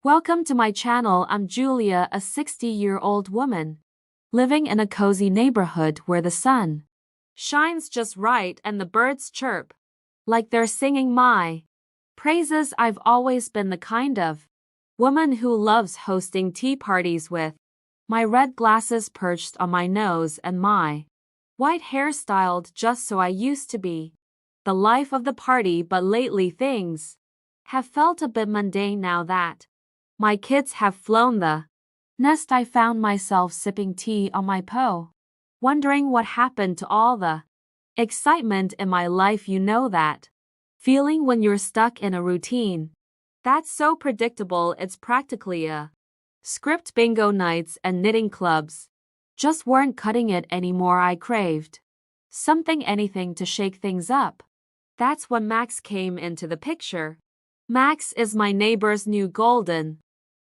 Welcome to my channel. I'm Julia, a 60-year-old woman, living in a cozy neighborhood where the sun shines just right and the birds chirp like they're singing my praises. I've always been the kind of woman who loves hosting tea parties with my red glasses perched on my nose and my white hair styled just so I used to be the life of the party, but lately things have felt a bit mundane now that my kids have flown the nest. I found myself sipping tea on my wondering what happened to all the excitement in my life. You know that feeling when you're stuck in a routine that's so predictable it's practically a script. Bingo nights and knitting clubs just weren't cutting it anymore. I craved anything to shake things up. That's when Max came into the picture. Max is my neighbor's new golden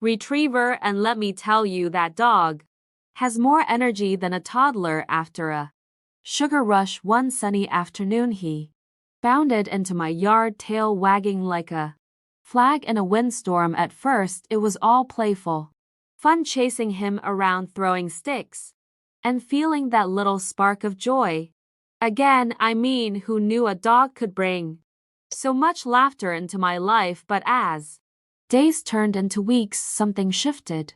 retriever, and let me tell you, that dog has more energy than a toddler. After a sugar rush one sunny afternoon, he bounded into my yard, tail wagging like a flag in a windstorm. At first it was all playful fun, chasing him around, throwing sticks, and feeling that little spark of joy again. I mean, who knew a dog could bring so much laughter into my life? But as days turned into weeks, something shifted.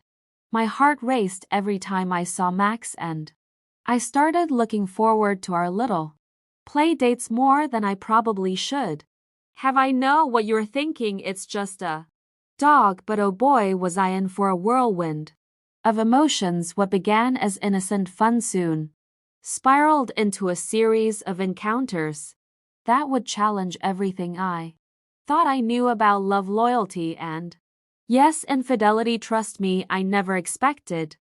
My heart raced every time I saw Max, and I started looking forward to our little play dates more than I probably should have. I know what you're thinking, it's just a dog, but oh boy, was I in for a whirlwind of emotions. What began as innocent fun soon spiraled into a series of encounters that would challenge everything I thought I knew about love, loyalty, and yes, infidelity. Trust me, I never expected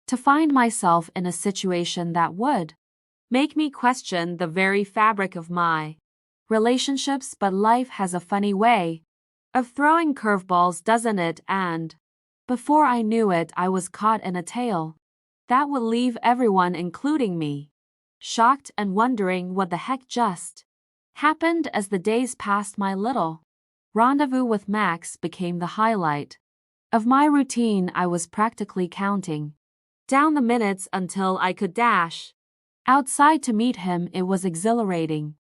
to find myself in a situation that would make me question the very fabric of my relationships. But life has a funny way of throwing curveballs, doesn't it? And before I knew it, I was caught in a tale that would leave everyone, including me, shocked and wondering what the heck just happened. As the days passed, my little rendezvous with Max became the highlight of my routine. I was practically counting down the minutes until I could dash outside to meet him. It was exhilarating,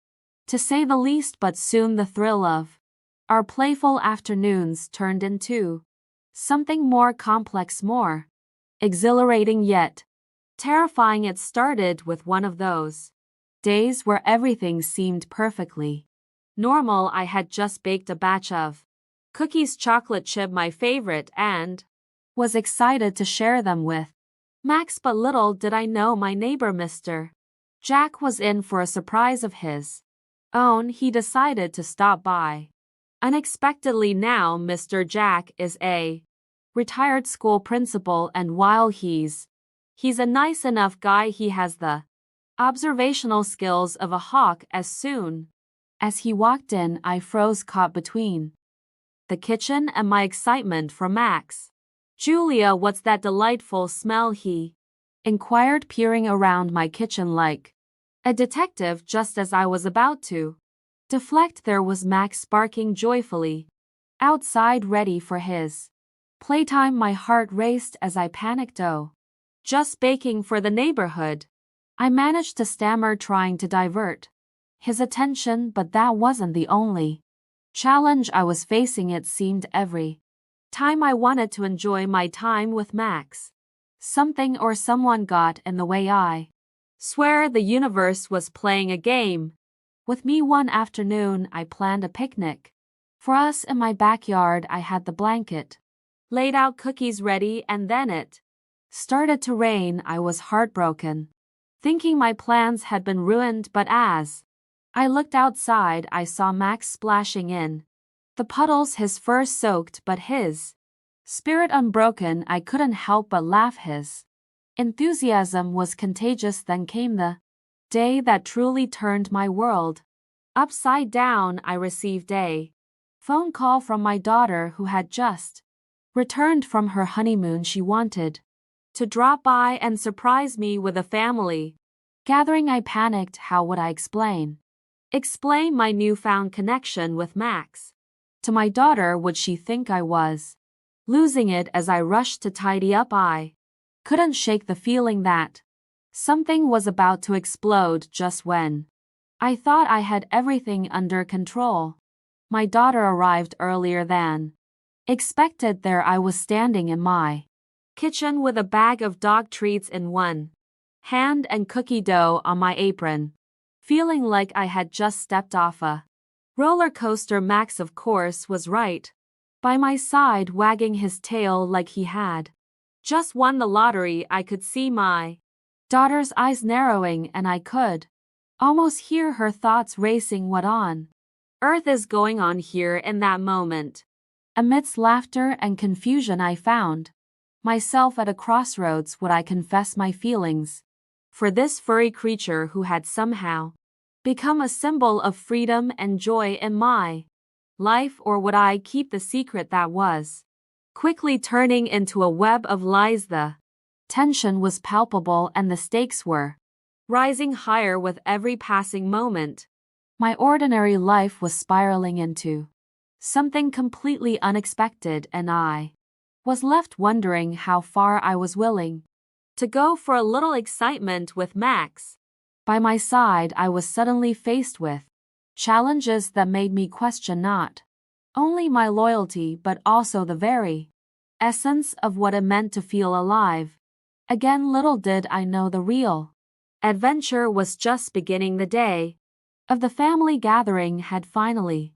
to say the least, but soon the thrill of our playful afternoons turned into something more complex, more exhilarating yet terrifying. It started with one of those days where everything seemed perfectly normal. I had just baked a batch of cookies, chocolate chip my favorite, and was excited to share them with Max. But little did I know my neighbor, Mr. Jack, was in for a surprise of his own. He decided to stop by unexpectedly. Now, Mr. Jack is a retired school principal, and while he's a nice enough guy, he has the observational skills of a hawk. As soon as he walked in, I froze, caught between the kitchen and my excitement for Max. "Julia, what's that delightful smell?" he inquired, peering around my kitchen like a detective. Just as I was about to deflect, there was Max barking joyfully outside, ready for his playtime. My heart raced as I panicked. "Oh, just baking for the neighborhood," I managed to stammer, trying to divert his attention. But that wasn't the only challenge I was facing. It seemed every time I wanted to enjoy my time with Max, something or someone got in the way. I swear the universe was playing a game with me. One afternoon, I planned a picnic for us in my backyard. I had the blanket laid out, cookies ready, and then it started to rain. I was heartbroken, thinking my plans had been ruined. But as I looked outside, I saw Max splashing in the puddles, his fur soaked but his spirit unbroken. I couldn't help but laugh. His enthusiasm was contagious. Then came the day that truly turned my world upside down. I received a phone call from my daughter, who had just returned from her honeymoon. She wanted to drop by and surprise me with a family gathering. I panicked. How would I explain my newfound connection with Max to my daughter? Would she think I was Losing it as I rushed to tidy up. I couldn't shake the feeling that something was about to explode just when I thought I had everything under control. My daughter arrived earlier than expected. There I was standing in my kitchen with a bag of dog treats in one hand and cookie dough on my apron, feeling like I had just stepped off a roller coaster. Max, of course, was right by my side, wagging his tail like he had just won the lottery. I could see my daughter's eyes narrowing, and I could almost hear her thoughts racing. What on earth is going on here? In that moment, amidst laughter and confusion, I found myself at a crossroads. Would I confess my feelings for this furry creature who had somehow become a symbol of freedom and joy in my life, or would I keep the secret that was quickly turning into a web of lies? The tension was palpable and the stakes were rising higher with every passing moment. My ordinary life was spiraling into something completely unexpected, and I was left wondering how far I was willing to go for a little excitement with Max by my side. I was suddenly faced with challenges that made me question not only my loyalty but also the very essence of what it meant to feel alive again. Little did I know the real adventure was just beginning. The day of the family gathering had finally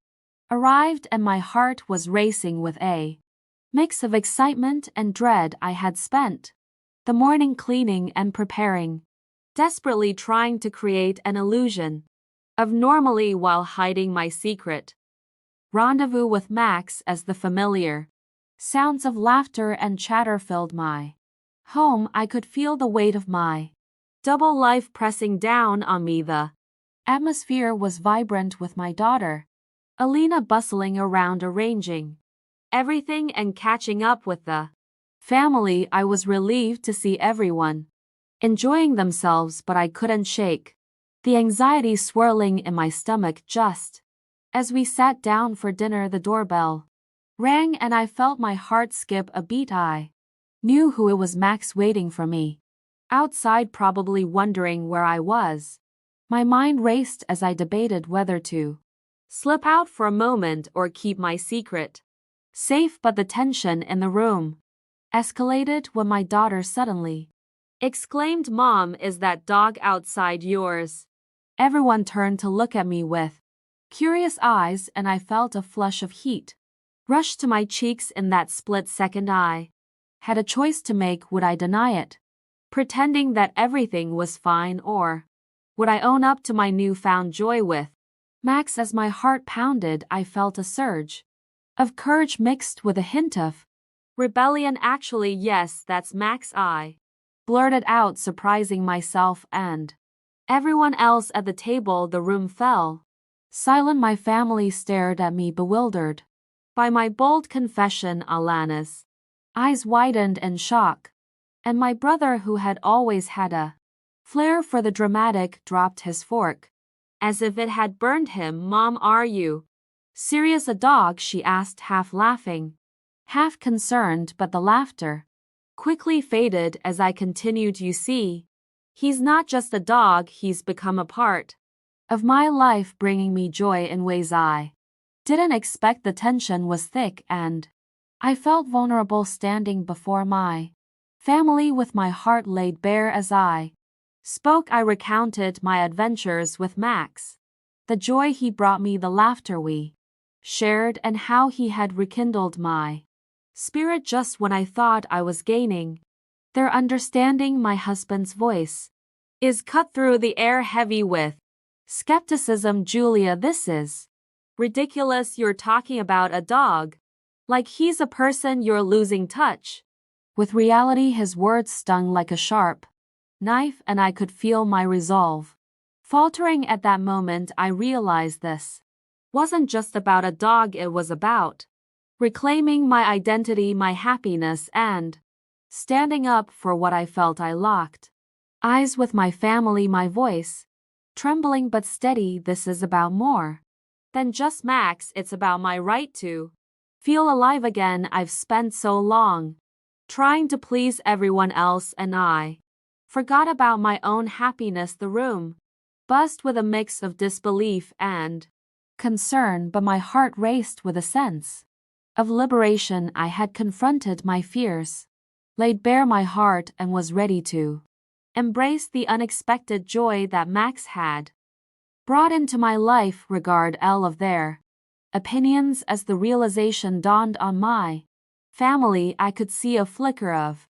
arrived, and my heart was racing with a mix of excitement and dread. I had spent the morning cleaning and preparing, desperately trying to create an illusion of normality while hiding my secret rendezvous with Max as the familiar sounds of laughter and chatter filled my home. I could feel the weight of my double life pressing down on me. The atmosphere was vibrant with my daughter Alina bustling around, arranging everything and catching up with the family. I was relieved to see everyone enjoying themselves, but I couldn't shake the anxiety swirling in my stomach. Just as we sat down for dinner, the doorbell rang and I felt my heart skip a beat. I knew who it was. Max waiting for me outside, probably wondering where I was. My mind raced as I debated whether to slip out for a moment or keep my secret safe, but the tension in the room escalated when my daughter suddenly exclaimed, "Mom, is that dog outside yours?" Everyone turned to look at me with curious eyes, and I felt a flush of heat rush to my cheeks. In that split second, I had a choice to make. Would I deny it, pretending that everything was fine, or would I own up to my newfound joy with Max? As my heart pounded, I felt a surge of courage mixed with a hint of rebellion. "Actually, yes, that's Max," I blurted out, surprising myself and everyone else at the table. The room fell silent. My family stared at me, bewildered by my bold confession. Alana's eyes widened in shock, and my brother, who had always had a flair for the dramatic, dropped his fork as if it had burned him. "Mom, are you serious?" "A dog?" she asked, half laughing, half concerned, but the laughter quickly faded as I continued. "You see, he's not just a dog, he's become a part of my life, bringing me joy in ways I didn't expect." The tension was thick, and I felt vulnerable standing before my family with my heart laid bare. As I spoke, I recounted my adventures with Max, the joy he brought me, the laughter we shared, and how he had rekindled my spirit just when I thought I was gaining their understanding. My husband's voice is cut through the air, heavy with skepticism. "Julia, this is ridiculous. You're talking about a dog like he's a person. You're losing touch with reality." His words stung like a sharp knife, and I could feel my resolve faltering. At that moment, I realized this wasn't just about a dog, it was about reclaiming my identity, my happiness, and standing up for what I felt. I locked eyes with my family, my voice trembling but steady. "This is about more than just Max. It's about my right to Feel alive again. I've spent so long trying to please everyone else and I forgot about my own happiness. The room buzzed with a mix of disbelief and concern, but my heart raced with a sense of liberation. I had confronted my fears, laid bare my heart, and was ready to embrace the unexpected joy that Max had brought into my life, regard all of their opinions. As the realization dawned on my family, I could see a flicker of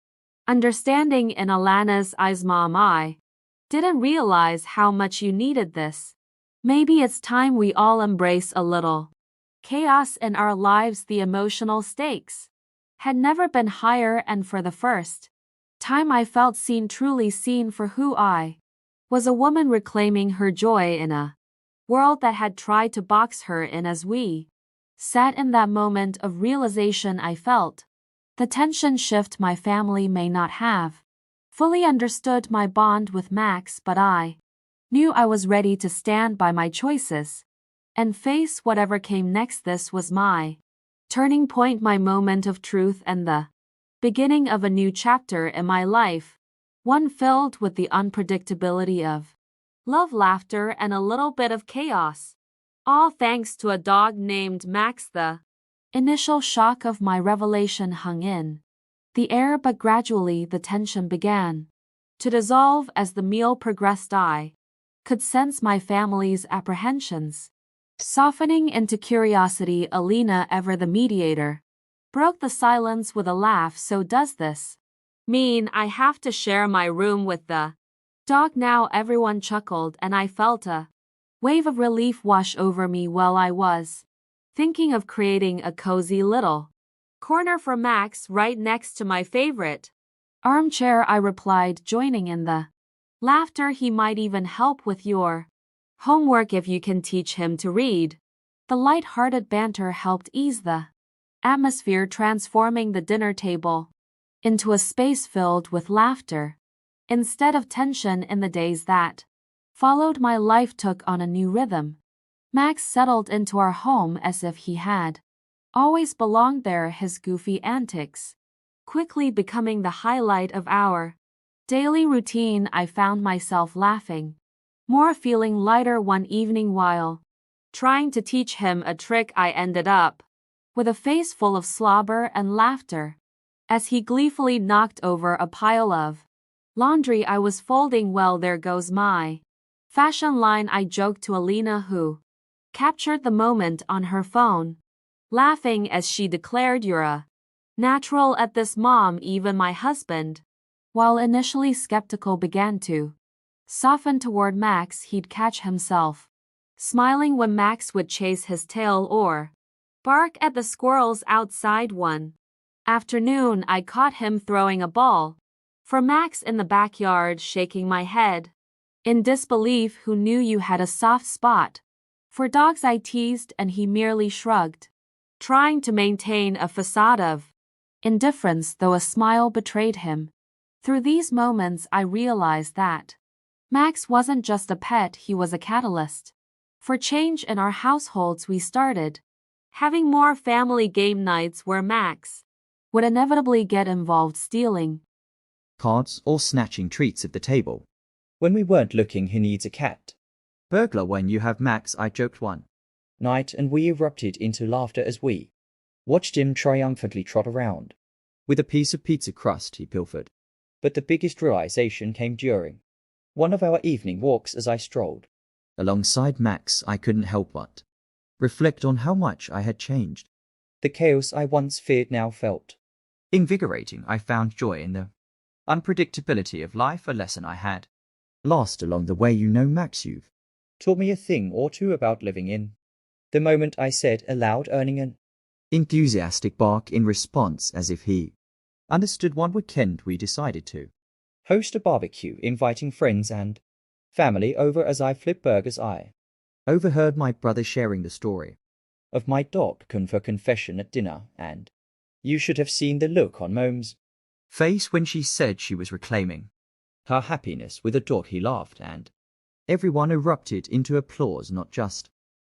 understanding in Alana's eyes. Mom, I didn't realize how much you needed this. Maybe it's time we all embrace a little chaos in our lives. The emotional stakes had never been higher, and for the first time I felt seen, truly seen for who I was, a woman reclaiming her joy in a world that had tried to box her in. As we sat in that moment of realization, I felt the tension shift. My family may not have fully understood my bond with Max, but I knew I was ready to stand by my choices and face whatever came next. This was my turning point, my moment of truth, and the beginning of a new chapter in my life, one filled with the unpredictability of love, laughter, and a little bit of chaos. All thanks to a dog named Max. The initial shock of my revelation hung in the air, but gradually the tension began to dissolve as the meal progressed. I could sense my family's apprehensions softening into curiosity. Alina, ever the mediator, broke the silence with a laugh. So does this mean I have to share my room with the dog now? Everyone chuckled, and I felt a wave of relief wash over me. Well, I was thinking of creating a cozy little corner for Max right next to my favorite armchair, I replied, joining in the laughter. He might even help with your homework if you can teach him to read. The light-hearted banter helped ease the atmosphere, transforming the dinner table into a space filled with laughter instead of tension. In the days that followed, my life took on a new rhythm. Max settled into our home as if he had always belonged there, his goofy antics quickly becoming the highlight of our daily routine. I found myself laughing more, feeling lighter. One evening, while trying to teach him a trick, I ended up with a face full of slobber and laughter as he gleefully knocked over a pile of laundry I was folding. Well, there goes my fashion line, I joked to Alina, who captured the moment on her phone, laughing as she declared, "You're a natural at this, Mom." Even my husband, while initially skeptical, began to soften toward Max. He'd catch himself smiling when Max would chase his tail or bark at the squirrels outside. One afternoon, I caught him throwing a ball for Max in the backyard, shaking my head in disbelief. "Who knew you had a soft spot for dogs?" I teased, and he merely shrugged, trying to maintain a facade of indifference, though a smile betrayed him. Through these moments, I realized that Max wasn't just a pet, he was a catalyst for change in our households. We started having more family game nights where Max would inevitably get involved, stealing cards or snatching treats at the table. When we weren't looking, he needs a cat. Burglar when you have Max, I joked one night, and we erupted into laughter as we watched him triumphantly trot around with a piece of pizza crust, he pilfered. But the biggest realization came during one of our evening walks. As I strolled alongside Max, I couldn't help but reflect on how much I had changed. The chaos I once feared now felt invigorating. I found joy in the unpredictability of life, a lesson I had lost along the way. You know, Max, you've taught me a thing or two about living in the moment, I said aloud, earning an enthusiastic bark in response, as if he understood. One weekend we decided to host a barbecue, inviting friends and family over. As I flipped burgers, I overheard my brother sharing the story of my dog for confession at dinner, and you should have seen the look on Mom's face when she said she was reclaiming her happiness with a dog. He laughed, and everyone erupted into applause, not just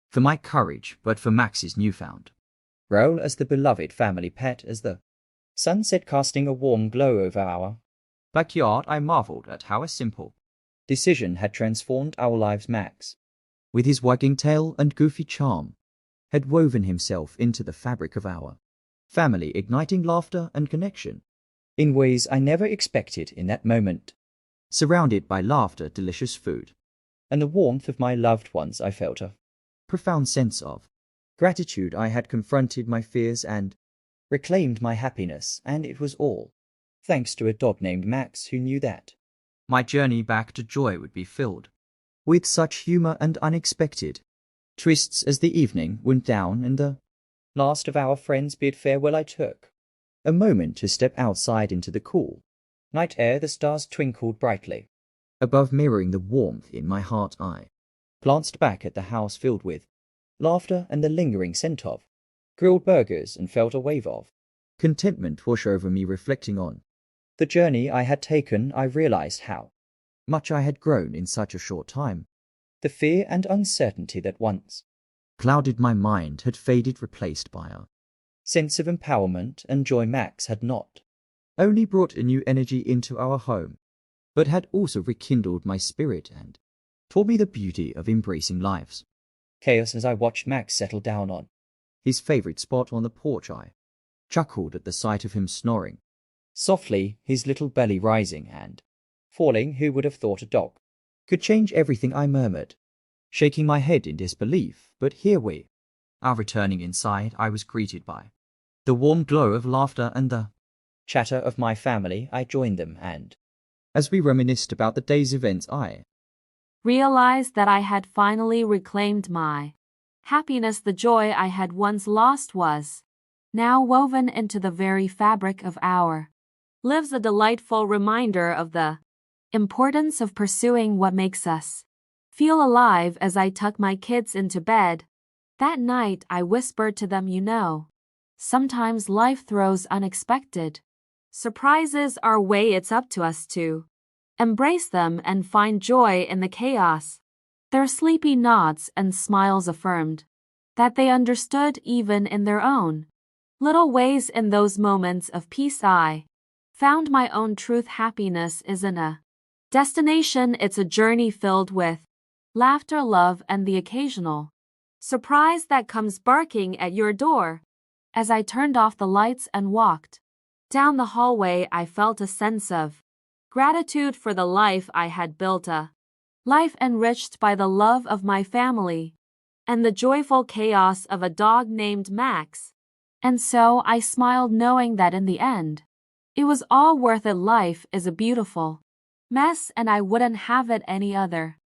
for my courage, but for Max's newfound Roll as the beloved family pet as the sunset casting a warm glow over our backyard. I marveled at how a simple decision had transformed our lives. Max, with his wagging tail and goofy charm, had woven himself into the fabric of our family, igniting laughter and connection in ways I never expected in that moment. Surrounded by laughter, delicious food, and the warmth of my loved ones, I felt a profound sense of gratitude. I had confronted my fears and reclaimed my happiness, and it was all thanks to a dog named Max who knew that my journey back to joy would be filled with such humor and unexpected twists. As the evening went down and the last of our friends bid farewell, I took a moment to step outside into the cool night air. The stars twinkled brightly above, mirroring the warmth in my heart. I glanced back at the house filled with laughter and the lingering scent of grilled burgers and felt a wave of contentment wash over me. Reflecting on the journey I had taken, I realized how much I had grown in such a short time. The fear and uncertainty that once clouded my mind had faded, replaced by a sense of empowerment and joy. Max had not only brought a new energy into our home, but had also rekindled my spirit and taught me the beauty of embracing life's chaos. As I watched Max settle down on his favorite spot on the porch, I chuckled at the sight of him snoring softly, his little belly rising and falling. Who would have thought a dog could change everything? I murmured, shaking my head in disbelief. But here we are returning inside. I was greeted by the warm glow of laughter and the chatter of my family. I joined them, and as we reminisced about the day's events, I realized that I had finally reclaimed my happiness. The joy I had once lost was now woven into the very fabric of our lives, a delightful reminder of the importance of pursuing what makes us feel alive. As I tucked my kids into bed that night, I whispered to them, you know, sometimes life throws unexpected surprises our way. It's up to us to embrace them and find joy in the chaos. Their sleepy nods and smiles affirmed that they understood, even in their own little ways. In those moments of peace, I found my own truth. Happiness isn't a destination, it's a journey filled with laughter, love, and the occasional surprise that comes barking at your door. As I turned off the lights and walked down the hallway, I felt a sense of gratitude for the life I had built, a life enriched by the love of my family and the joyful chaos of a dog named Max. And so I smiled, knowing that in the end, it was all worth it. Life is a beautiful mess, and I wouldn't have it any other